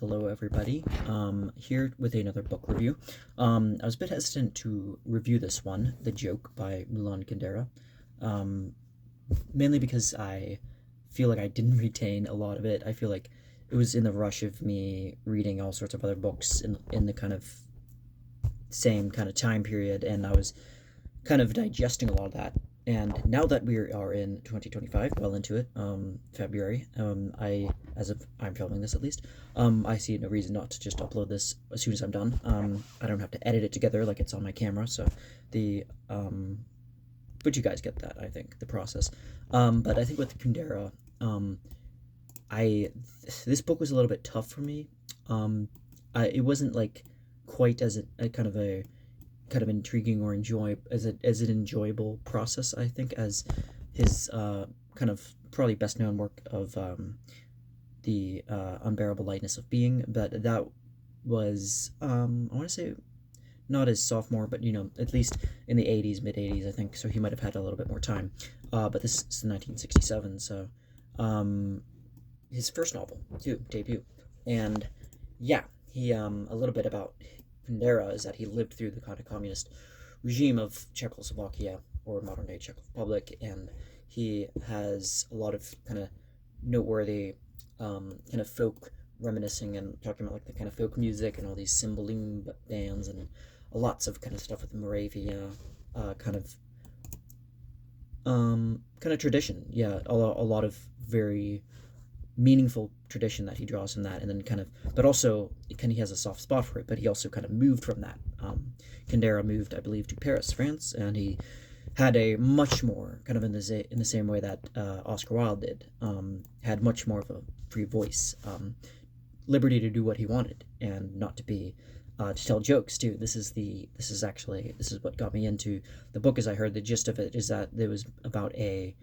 Hello, everybody. Here with another book review. I was a bit hesitant to review this one, The Joke by Milan Kundera, um, mainly because I feel like I didn't retain a lot of it. I feel like it was in the rush of me reading all sorts of other books in the kind of same kind of time period, and I was kind of digesting a lot of that. And now that we are in 2025, well into it, February, as of I'm filming this at least, I see no reason not to just upload this as soon as I'm done. I don't have to edit it together like it's on my camera, so the, but you guys get that, I think, the process. But I think with Kundera, I, this book was a little bit tough for me. It wasn't like quite as a kind of a kind of intriguing or as an enjoyable process, I think, as his kind of probably best known work of the unbearable lightness of being. But that was I want to say not his sophomore, but at least in the 80s, mid 80s, I think. So he might have had a little bit more time. But this is 1967, so his first novel too, debut. And yeah, he a little bit about Kundera is that he lived through the kind of communist regime of Czechoslovakia, or modern day Czech Republic, and he has a lot of kind of noteworthy kind of folk reminiscing and talking about like the kind of folk music and all these cymbaline bands and lots of kind of stuff with Moravia, kind of tradition. Yeah, a lot of very meaningful tradition that he draws from that, and then kind of, but also he has a soft spot for it, but he also kind of moved from that. Kundera moved, I believe, to Paris, France, and he had a much more kind of in the same way that Oscar Wilde did, had much more of a free voice, liberty to do what he wanted and not to be to tell jokes too. This is what got me into the book. As I heard the gist of it is that it was about a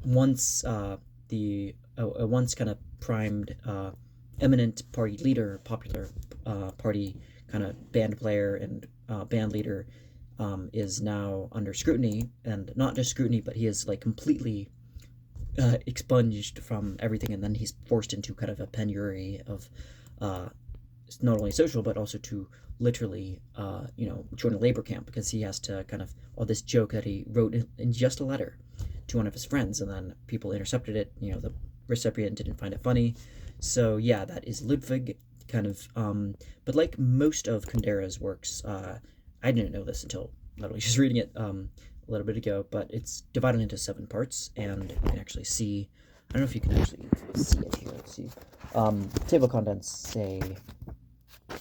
once a once kind of primed, eminent party leader, popular party kind of band player and band leader, is now under scrutiny, and not just scrutiny, but he is like completely expunged from everything, and then he's forced into kind of a penury of not only social but also to literally join a labor camp, because he has to kind of all this joke that he wrote in just a letter to one of his friends, and then people intercepted it. The recipient didn't find it funny. So yeah, that is Ludwig, kind of. But like most of Kundera's works, I didn't know this until literally just reading it a little bit ago, but it's divided into 7 parts, and you can actually see, I don't know if you can actually see it here. Let's see. Table of contents say, if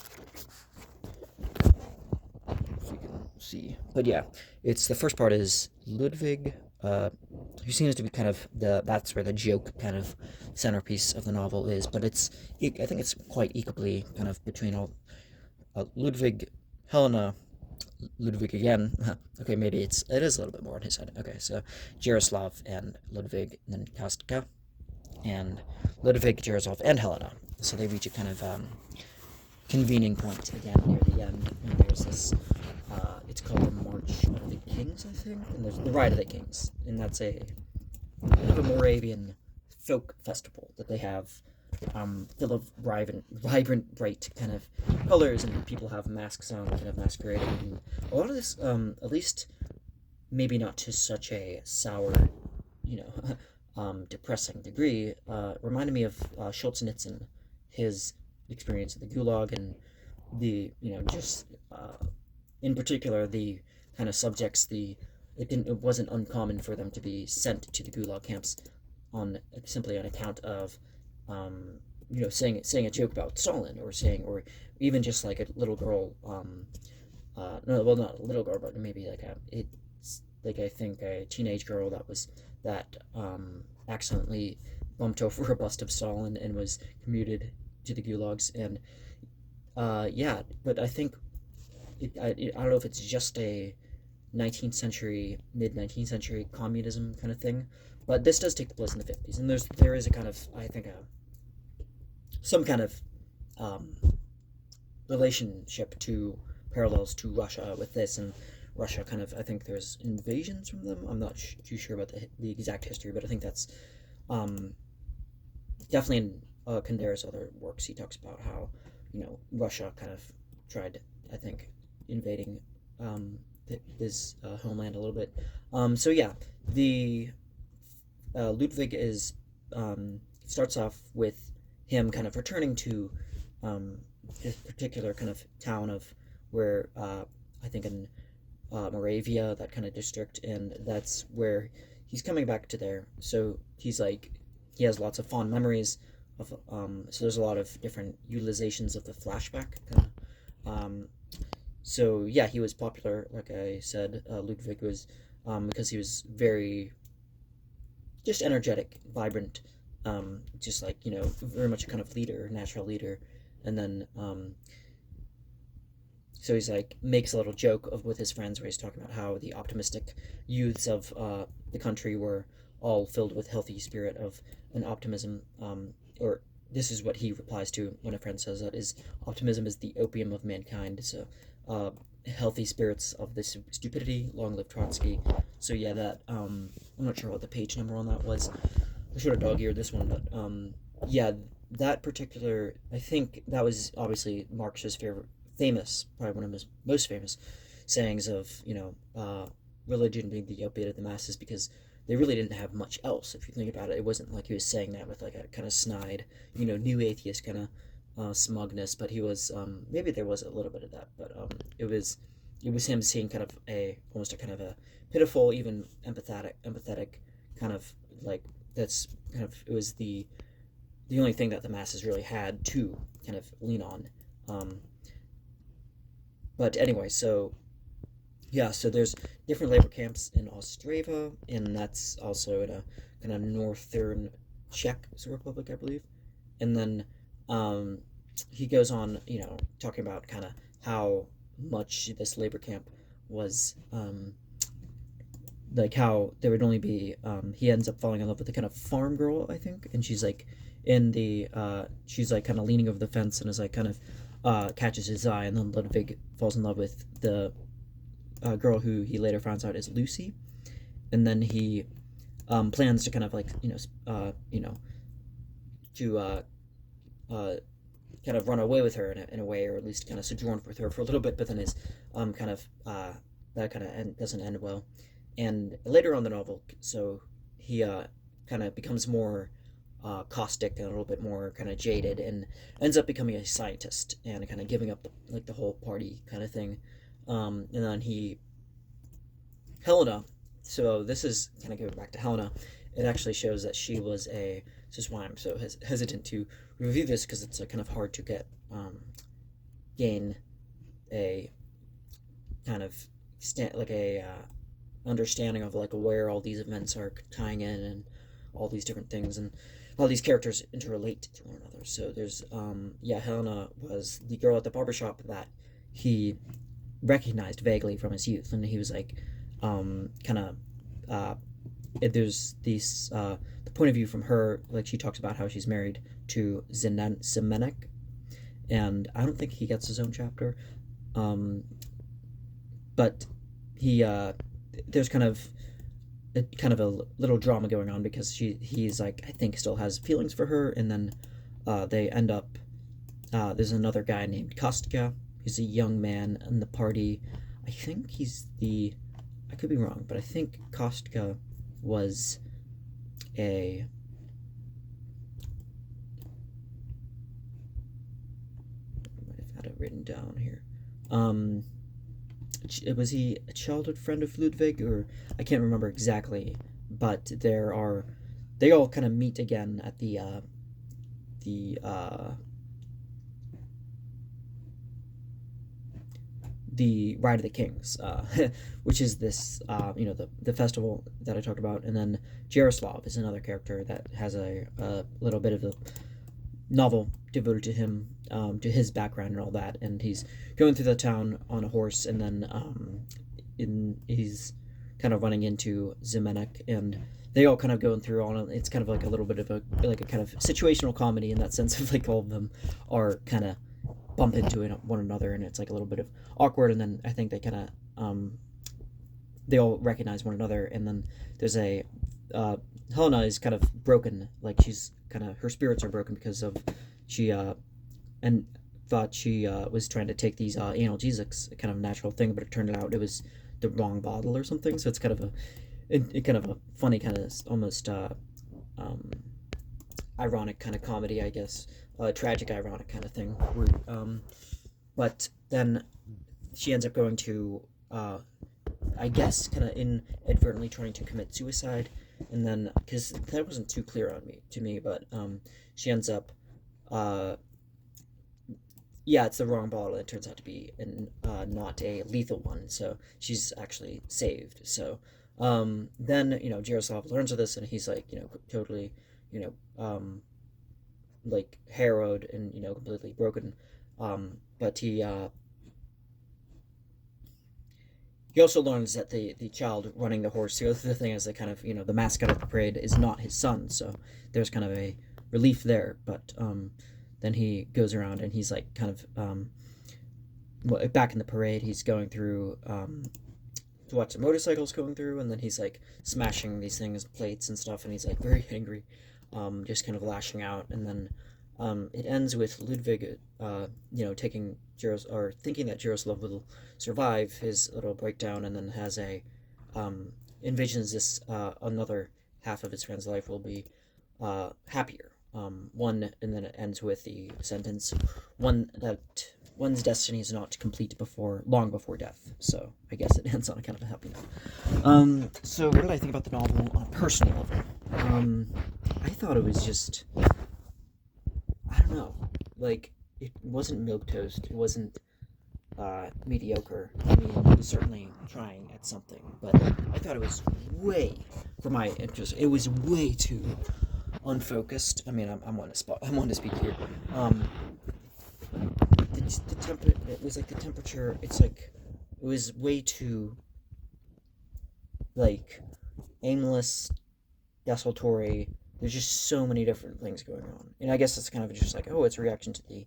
you can see, but yeah, it's the first part is Ludwig, who seems to be kind of that's where the joke kind of centerpiece of the novel is, but I think it's quite equally kind of between all Ludwig, Helena, Ludwig again. Okay, maybe it is a little bit more on his side. Okay, so Jaroslav and Ludwig, and then Kostka, and Ludwig, Jaroslav, and Helena. So they reach a kind of convening point again near the end, and there's this. It's called the March of the Kings, I think, and there's the Ride of the Kings, and that's a kind of a Moravian folk festival that they have, full of vibrant, bright kind of colors, and people have masks on, kind of masquerading. And a lot of this, at least maybe not to such a sour, depressing degree, reminded me of Solzhenitsyn, his experience at the Gulag, and the just in particular the kind of subjects. It wasn't uncommon for them to be sent to the Gulag camps simply on account of saying a joke about Stalin, or even just like a little girl, no, well, not a little girl, but maybe I think a teenage girl that accidentally bumped over a bust of Stalin and was commuted to the gulags. And yeah, but I think I don't know if it's just a 19th century, mid 19th century communism kind of thing, but this does take place in the 50s, and there is a kind of, I think, some kind of relationship to parallels to Russia with this. And Russia kind of, I think there's invasions from them. I'm not too sure about the exact history, but I think that's definitely Kundera's other works, he talks about how, Russia kind of tried, I think, invading his homeland a little bit. So yeah, the Ludwig is starts off with him kind of returning to his particular kind of town of where I think in Moravia, that kind of district, and that's where he's coming back to there. So he's like, he has lots of fond memories of. So there's a lot of different utilizations of the flashback kind of. So yeah, he was popular, like I said. Ludwig was because he was very just energetic, vibrant, just like very much a kind of leader, natural leader, and then so he's like makes a little joke of with his friends where he's talking about how the optimistic youths of the country were all filled with healthy spirit of an optimism, or this is what he replies to when a friend says that is optimism is the opium of mankind. So uh, healthy spirits of this stupidity, long live Trotsky. So yeah, that I'm not sure what the page number on that was. I should have dog-eared this one, but yeah, that particular, I think that was obviously Marx's favorite, famous, probably one of his most famous sayings of, religion being the opiate of the masses, because they really didn't have much else. If you think about it, it wasn't like he was saying that with like a kind of snide, new atheist kind of smugness, but he was, maybe there was a little bit of that, but it was him seeing kind of almost a kind of a pitiful, even empathetic kind of like that's kind of it was the only thing that the masses really had to kind of lean on. But anyway, so yeah, so there's different labor camps in Ostrava, and that's also in a kind of northern Czech Republic, I believe. And then um, he goes on, talking about kind of how much this labor camp was like how there would only be he ends up falling in love with the kind of farm girl, I think, and she's like in the she's like kind of leaning over the fence and is like kind of catches his eye, and then Ludwig falls in love with the girl who he later finds out is Lucy, and then he plans to kind of like to uh, kind of run away with her in a way, or at least kind of sojourn with her for a little bit, but then is kind of that kind of doesn't end well. And later on the novel, so he kind of becomes more caustic and a little bit more kind of jaded, and ends up becoming a scientist and kind of giving up the whole party kind of thing. And then Helena. So this is kind of going back to Helena. It actually shows that she was a. This is why I'm so hesitant to review this, because it's kind of hard to gain a kind of like a understanding of like where all these events are tying in, and all these different things, and all these characters interrelate to one another. So there's Helena was the girl at the barbershop that he recognized vaguely from his youth, and he was like kind of there's these the point of view from her, like she talks about how she's married to Zimenek, and I don't think he gets his own chapter, but he there's kind of a little drama going on, because he's like, I think, still has feelings for her, and then they end up there's another guy named Kostka. He's a young man in the party. I think I could be wrong, but I think Kostka was a I might have had it written down here. Was he a childhood friend of Ludwig, or I can't remember exactly, but they all kind of meet again at the Ride of the Kings, which is this, the festival that I talked about. And then Jaroslav is another character that has a little bit of a novel devoted to him, to his background and all that. And he's going through the town on a horse, and then he's kind of running into Zimenek, and they all kind of going through on. It's kind of like a little bit of a kind of situational comedy in that sense of like all of them are kind of bump into one another, and it's like a little bit of awkward, and then I think they kind of they all recognize one another, and then there's Helena is kind of broken, like she's kind of her spirits are broken because of she and thought she was trying to take these analgesics, a kind of natural thing, but it turned out it was the wrong bottle or something. So it's kind of kind of a funny kind of almost um, ironic kind of comedy, I guess, tragic ironic kind of thing. Where, but then she ends up going to I guess kind of inadvertently trying to commit suicide, and then because that wasn't too clear on me to me, but she ends up uh, yeah, it's the wrong bottle. It turns out to be not a lethal one, so she's actually saved. So then Jaroslav learns of this, and he's like totally you know like harrowed and completely broken. But he also learns that the child running the horse, the other thing is that kind of the mascot of the parade is not his son, so there's kind of a relief there. But then he goes around and he's like kind of back in the parade. He's going through to watch the motorcycles going through, and then he's like smashing these things, plates and stuff, and he's like very angry, just kind of lashing out. And then it ends with Ludwig, taking or thinking that Jaroslav will survive his little breakdown, and then has envisions this another half of his friend's life will be happier. One, and then it ends with the sentence, "One that one's destiny is not complete long before death." So I guess it ends on a kind of a happy note. So what did I think about the novel on a personal level? I thought it was just, I don't know, like, it wasn't milquetoast, it wasn't mediocre. I mean, it was certainly trying at something, but I thought it was way, for my interest, it was way too unfocused. I mean, I'm on I'm on to speak here. It was like the temperature. It's like it was way too like aimless, desultory. There's just so many different things going on, and I guess it's kind of just like, oh, it's a reaction to the.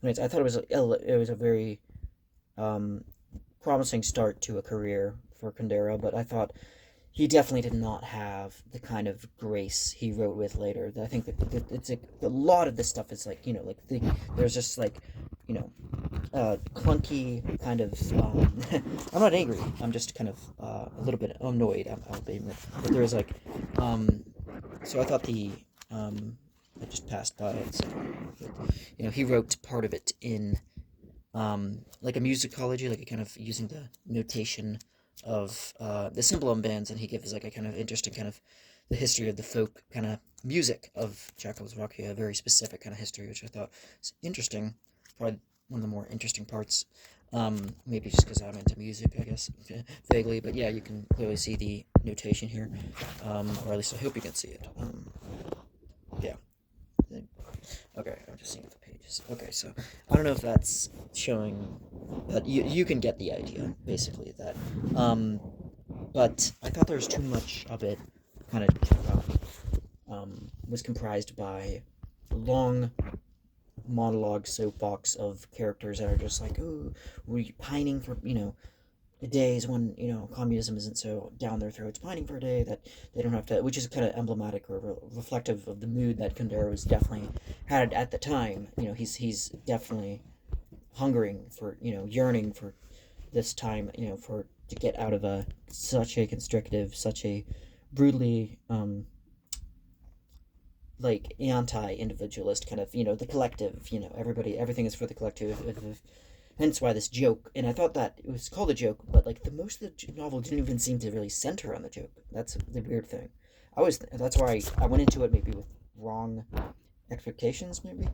I thought it was a very promising start to a career for Kundera, but I thought he definitely did not have the kind of grace he wrote with later. I think that it's a lot of this stuff is like there's just like clunky kind of. I'm not angry. I'm just kind of a little bit annoyed. I'll be admit, but there was like so I thought I just passed by it. So, he wrote part of it in like a musicology, like a kind of using the notation of the symbolum bands, and he gives like a kind of interesting kind of the history of the folk kind of music of Czechoslovakia, a very specific kind of history, which I thought was interesting. Probably one of the more interesting parts. Maybe just because I'm into music, I guess, vaguely. But yeah, you can clearly see the notation here, or at least I hope you can see it. Yeah. Okay, I'm just seeing the pages. Okay, so I don't know if that's showing that you can get the idea, basically, that but I thought there was too much of it kind of was comprised by long monologue soapbox of characters that are just like, oh, we're pining for the days when communism isn't so down their throats, pining for a day that they don't have to, which is kind of emblematic or reflective of the mood that Kundera was definitely had at the time. He's definitely hungering for yearning for this time, for to get out of such a constrictive, such a brutally like anti-individualist kind of the collective, everything is for the collective. Hence why this joke, and I thought that it was called a joke, but like the most of the novel didn't even seem to really center on the joke. That's the weird thing. That's why I went into it maybe with wrong expectations. Maybe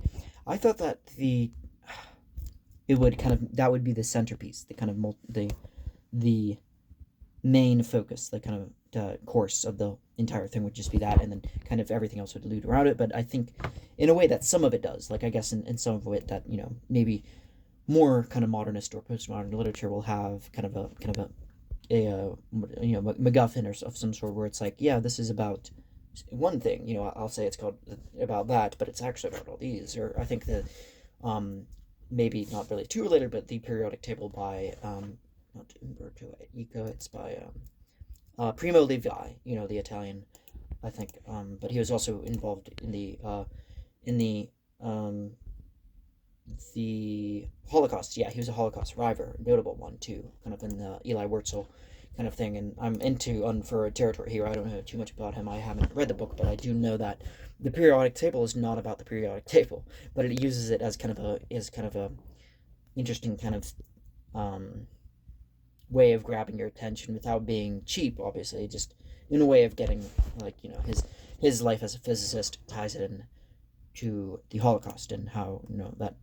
I thought that it would kind of that would be the centerpiece, the kind of the main focus, the kind of the course of the entire thing would just be that, and then kind of everything else would allude around it. But I think in a way that some of it does, like I guess in some of it that maybe more kind of modernist or postmodern literature will have kind of a MacGuffin or of some sort, where it's like, yeah, this is about one thing, I'll say it's called about that, but it's actually about all these. Or I think that maybe not really too related, but the periodic table by not Umberto Eco, it's by Primo Levi, the Italian I think. But he was also involved in um, the Holocaust. Yeah, he was a Holocaust survivor, notable one too, kind of in the Eli Wurtzel kind of thing. And I'm into unfurrowed territory here. I don't know too much about him. I haven't read the book, but I do know that the periodic table is not about the periodic table, but it uses it as kind of a interesting kind of um, way of grabbing your attention without being cheap. Obviously, just in a way of getting like his life as a physicist ties it in to the Holocaust and how that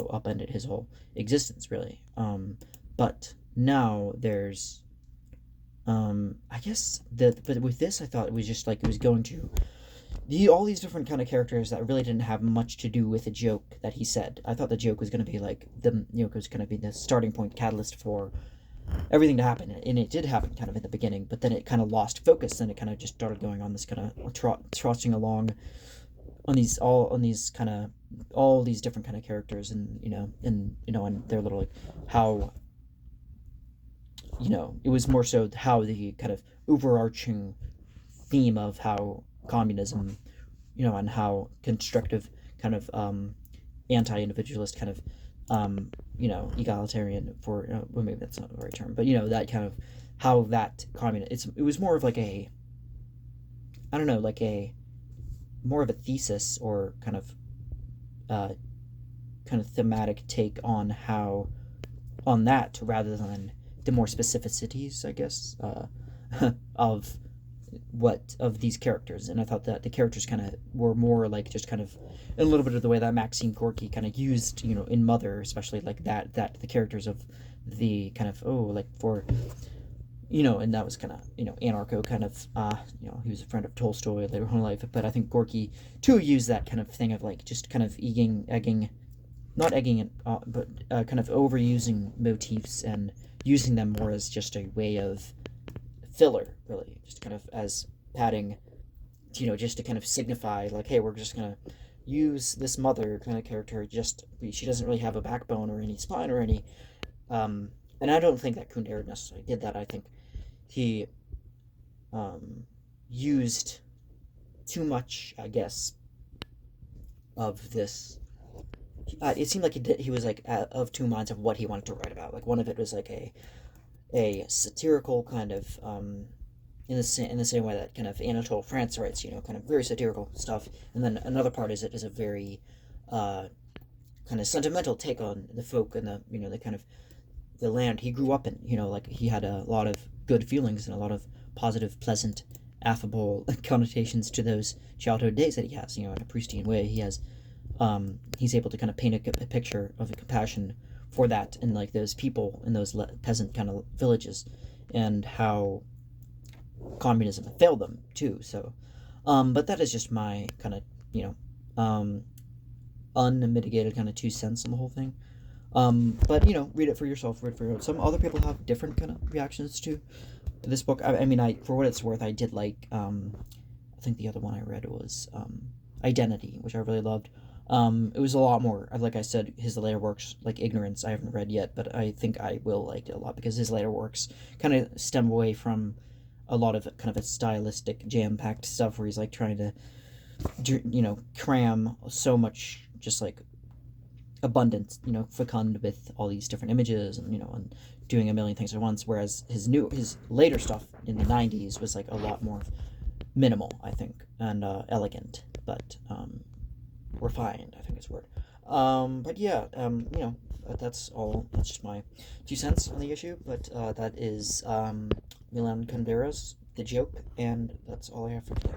upended his whole existence really. But now there's I guess but with this I thought it was just like it was going to all these different kind of characters that really didn't have much to do with the joke that he said. I thought the joke was going to be like it was going to be the starting point catalyst for everything to happen, and it did happen kind of in the beginning, but then it kind of lost focus and it kind of just started going on this kind of trotting along on all these different kind of characters, and and their little like how it was more so how the kind of overarching theme of how communism, and how constructive kind of anti-individualist kind of egalitarian for well, maybe that's not the right term, but that kind of how that it was more of like a I don't know, like a more of a thesis or uh kind of thematic take on how on that rather than the more specificities, I guess, of of these characters. And I thought that the characters kind of were more like just kind of in a little bit of the way that Maxine Gorky kind of used, in Mother, especially like that the characters of the kind of like for and that was kind of anarcho kind of he was a friend of Tolstoy later on in life, but I think Gorky too used that kind of thing of like just kind of egging not egging it, but kind of overusing motifs and using them more as just a way of filler, really, just kind of as padding, just to kind of signify, like, hey, we're just gonna use this mother kind of character. She doesn't really have a backbone or any spine or any, and I don't think that Kundera necessarily did that. I think he used too much, I guess, of this. It seemed like he was like of two minds of what he wanted to write about. Like one of it was like a satirical kind of in the same way that kind of Anatole France writes, kind of very satirical stuff, and then another part is a very kind of sentimental take on the folk and the kind of the land he grew up in. Like he had a lot of good feelings and a lot of positive, pleasant, affable connotations to those childhood days that he has. In a Proustian way, he's able to kind of paint a picture of a compassion for that and like those people in those peasant kind of villages, and how communism failed them too. So, but that is just my kind of unmitigated kind of 2 cents on the whole thing. But read it for yourself. Read it for yourself. Some other people have different kind of reactions to this book. I mean, for what it's worth, I did like. I think the other one I read was Identity, which I really loved. It was a lot more, like I said, his later works, like Ignorance, I haven't read yet, but I think I will like it a lot because his later works kind of stem away from a lot of kind of a stylistic, jam-packed stuff where he's like trying to, cram so much just like abundance, fecund with all these different images and doing a million things at once, whereas his later stuff in the 90s was like a lot more minimal, I think, and elegant, but refined, I think is the word. But yeah, that's all. That's just my 2 cents on the issue. But that is Milan Kundera's The Joke, and that's all I have for today.